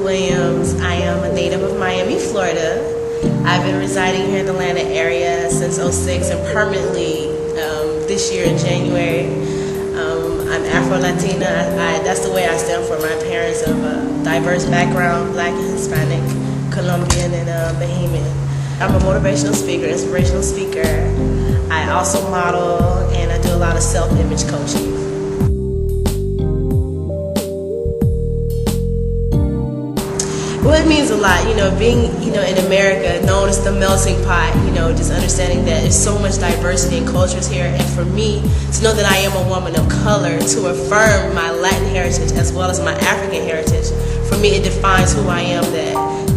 Williams. I am a native of Miami, Florida. I've been residing here in the Atlanta area since '06 and permanently this year in January. I'm Afro-Latina. That's the way I stand for. My parents of a diverse background, Black and Hispanic, Colombian and Bahamian. I'm a motivational speaker, inspirational speaker. I also model and I do a lot of self-image coaching. Well, it means a lot, being, in America, known as the melting pot, just understanding that there's so much diversity in cultures here. And for me, to know that I am a woman of color, to affirm my Latin heritage as well as my African heritage, for me, it defines who I am,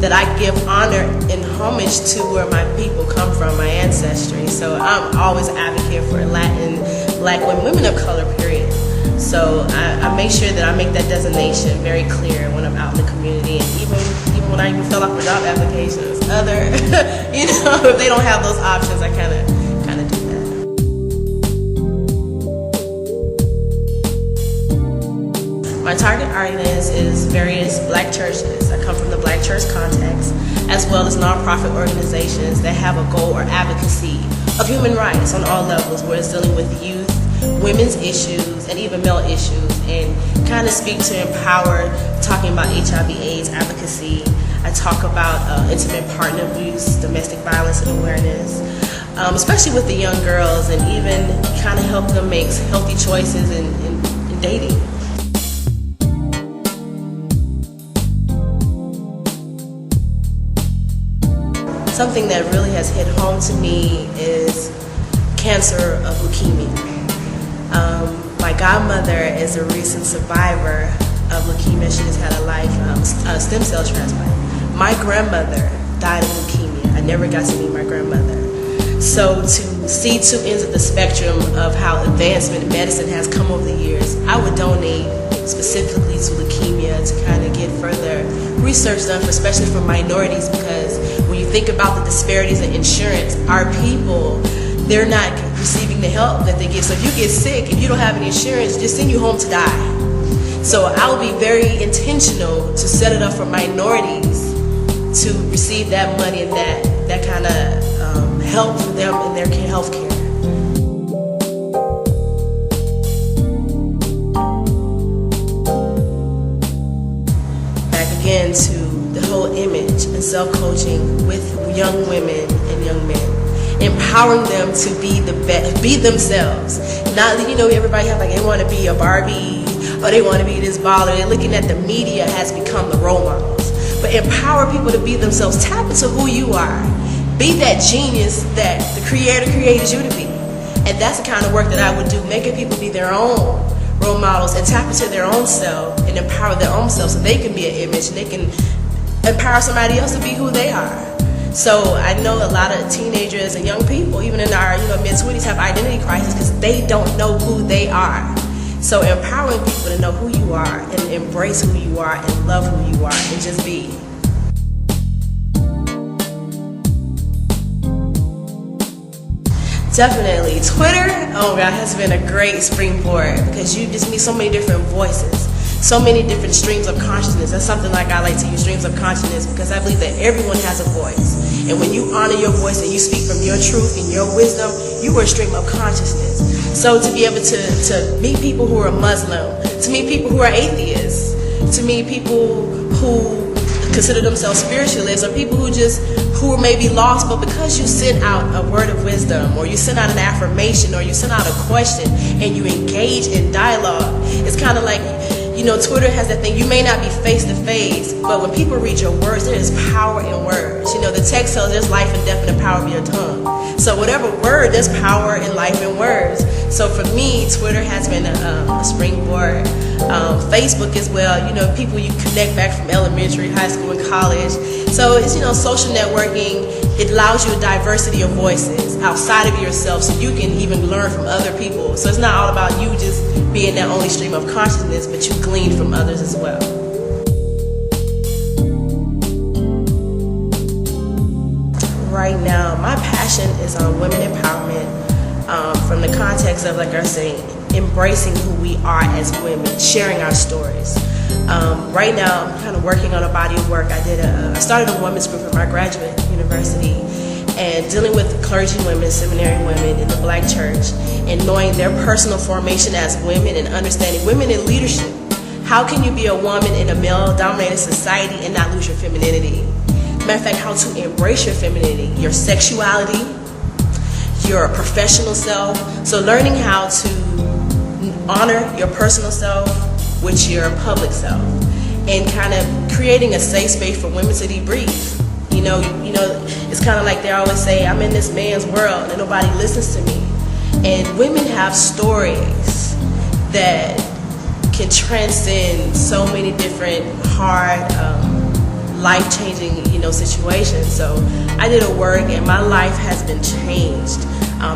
that I give honor and homage to where my people come from, my ancestry. So I'm always an advocate for Latin, Black women of color, period. So I make sure that I make that designation very clear when I'm out in the community, and even when I even fill out for job applications, if they don't have those options, I kind of do that. My target audience is various Black churches. I come from the Black church context, as well as nonprofit organizations that have a goal or advocacy of human rights on all levels, where it's dealing with youth, women's issues, and even male issues, and kind of speak to empower, talking about HIV/AIDS advocacy. I talk about intimate partner abuse, domestic violence and awareness, especially with the young girls, and even kind of help them make healthy choices in dating. Something that really has hit home to me is cancer of leukemia. My godmother is a recent survivor of leukemia. She just had a stem cell transplant. My grandmother died of leukemia. I never got to meet my grandmother. So to see two ends of the spectrum of how advancement in medicine has come over the years, I would donate specifically to leukemia to kind of get further research done, especially for minorities, because when you think about the disparities in insurance, our people, they're not receiving the help that they get. So if you get sick, if you don't have any insurance, just send you home to die. So I will be very intentional to set it up for minorities to receive that money and that kind of help for them in their health care. Back again to the whole image and self-coaching with young women and young men. Empowering them to be the best, be themselves. Not, everybody have they want to be a Barbie, or they want to be this baller. They're looking at the media has become the role models. But empower people to be themselves. Tap into who you are. Be that genius that the Creator created you to be. And that's the kind of work that I would do, making people be their own role models and tap into their own self and empower their own self so they can be an image and they can empower somebody else to be who they are. So I know a lot of teenagers and young people, even in our mid-20s, have identity crisis because they don't know who they are. So empowering people to know who you are and embrace who you are and love who you are and just be. Definitely. Twitter, oh God, has been a great springboard because you just meet so many different voices. So many different streams of consciousness. That's something I like to use, streams of consciousness, because I believe that everyone has a voice. And when you honor your voice and you speak from your truth and your wisdom, you are a stream of consciousness. So to be able to meet people who are Muslim, to meet people who are atheists, to meet people who consider themselves spiritualists, or people who are maybe lost, but because you send out a word of wisdom, or you send out an affirmation, or you send out a question, and you engage in dialogue, it's kind of like, Twitter has that thing, you may not be face to face, but when people read your words, there is power in words. The text tells there's life and death in the power of your tongue. So whatever word, there's power in life in words. So for me, Twitter has been a springboard. Facebook as well, people you connect back from elementary, high school, and college. So it's, social networking. It allows you a diversity of voices outside of yourself so you can even learn from other people. So it's not all about you just being that only stream of consciousness, but you glean from others as well. Right now, my passion is on women empowerment from the context of, like I was saying, embracing who we are as women, sharing our stories. Right now, I'm kind of working on a body of work. I started a women's group at my graduate university, and dealing with clergy women, seminary women in the Black church, and knowing their personal formation as women and understanding women in leadership. How can you be a woman in a male-dominated society and not lose your femininity? Matter of fact, how to embrace your femininity, your sexuality, your professional self. So learning how to honor your personal self with your public self, and kind of creating a safe space for women to debrief. You know, it's kind of like they always say, I'm in this man's world and nobody listens to me. And women have stories that can transcend so many different hard, life-changing, situations. So I did a work, and my life has been changed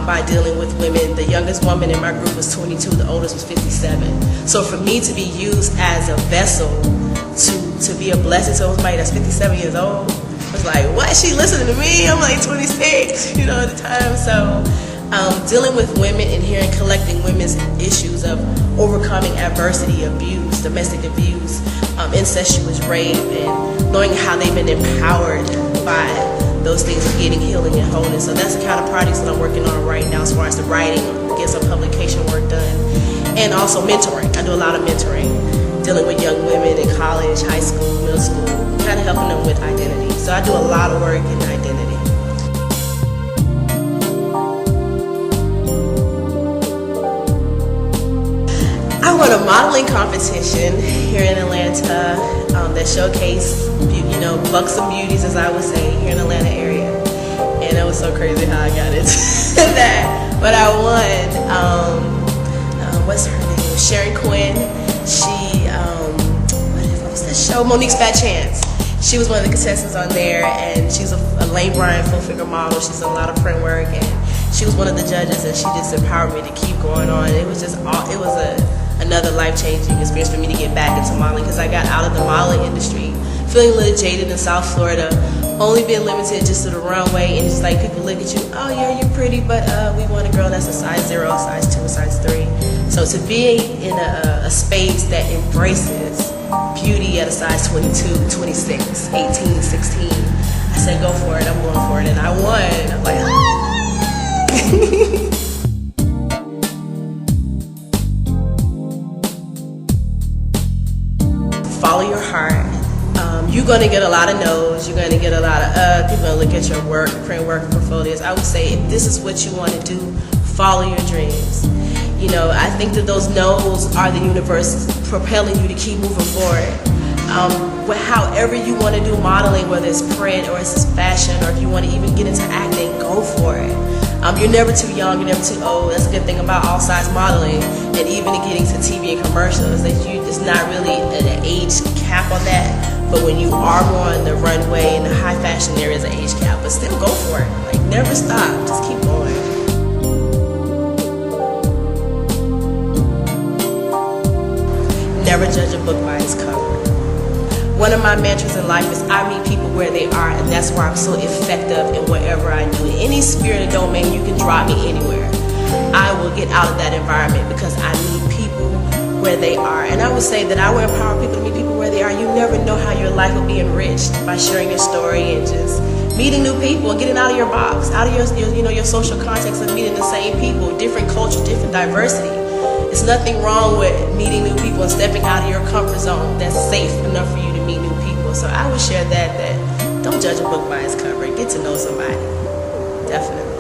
by dealing with women. The youngest woman in my group was 22, the oldest was 57. So for me to be used as a vessel to be a blessing to somebody that's 57 years old, was like, what? She listening to me? I'm like 26, at the time. So dealing with women and hearing, collecting women's issues of overcoming adversity, abuse, domestic abuse, incestuous rape, and knowing how they've been empowered by those things of getting healing and wholeness. So that's the kind of projects that I'm working on right now, as far as the writing, get some publication work done, and also mentoring. I do a lot of mentoring, dealing with young women in college, high school, middle school, kind of helping them with identity. So I do a lot of work in identity. I won a modeling competition here in Atlanta that showcased, buxom beauties, as I would say, here in the Atlanta area. And it was so crazy how I got into that. But I won, what's her name? Sharon Quinn. She, what was this show? Monique's Fat Chance. She was one of the contestants on there, and she's a Lane Bryant full-figure model. She's done a lot of print work, and she was one of the judges, and she just empowered me to keep going on. It was just another life-changing experience for me to get back into modeling, because I got out of the modeling industry feeling a little jaded in South Florida, only being limited just to the runway, and it's like people look at you, oh yeah, you're pretty, but we want a girl that's a size 0, size 2, size 3. So to be in a space that embraces beauty at a size 22, 26, 18, 16, I said go for it, I'm going for it, and I won. I'm like, ah! Follow your heart. You're going to get a lot of no's. You're going to get a lot of people going to look at your work, print work, portfolios. I would say if this is what you want to do, follow your dreams. I think that those no's are the universe propelling you to keep moving forward. However you want to do modeling, whether it's print or it's fashion, or if you want to even get into acting, go for it. You're never too young, you're never too old. That's a good thing about all size modeling, and even getting to TV and commercials, that it's not really an age cap on that. But when you are on the runway in the high fashion, there is an age cap, but still go for it. Like, never stop, just keep going. Never judge a book by its cover. One of my mantras in life is I meet people where they are, and that's why I'm so effective in whatever I do. In any sphere or domain, you can drop me anywhere. I will get out of that environment because I meet people where they are. And I would say that I would empower people to meet people where they are. You never know how your life will be enriched by sharing your story and just meeting new people and getting out of your box, out of your social context, of meeting the same people, different culture, different diversity. There's nothing wrong with meeting new people and stepping out of your comfort zone that's safe enough for you to meet new people. So I would share that don't judge a book by its cover. Get to know somebody. Definitely.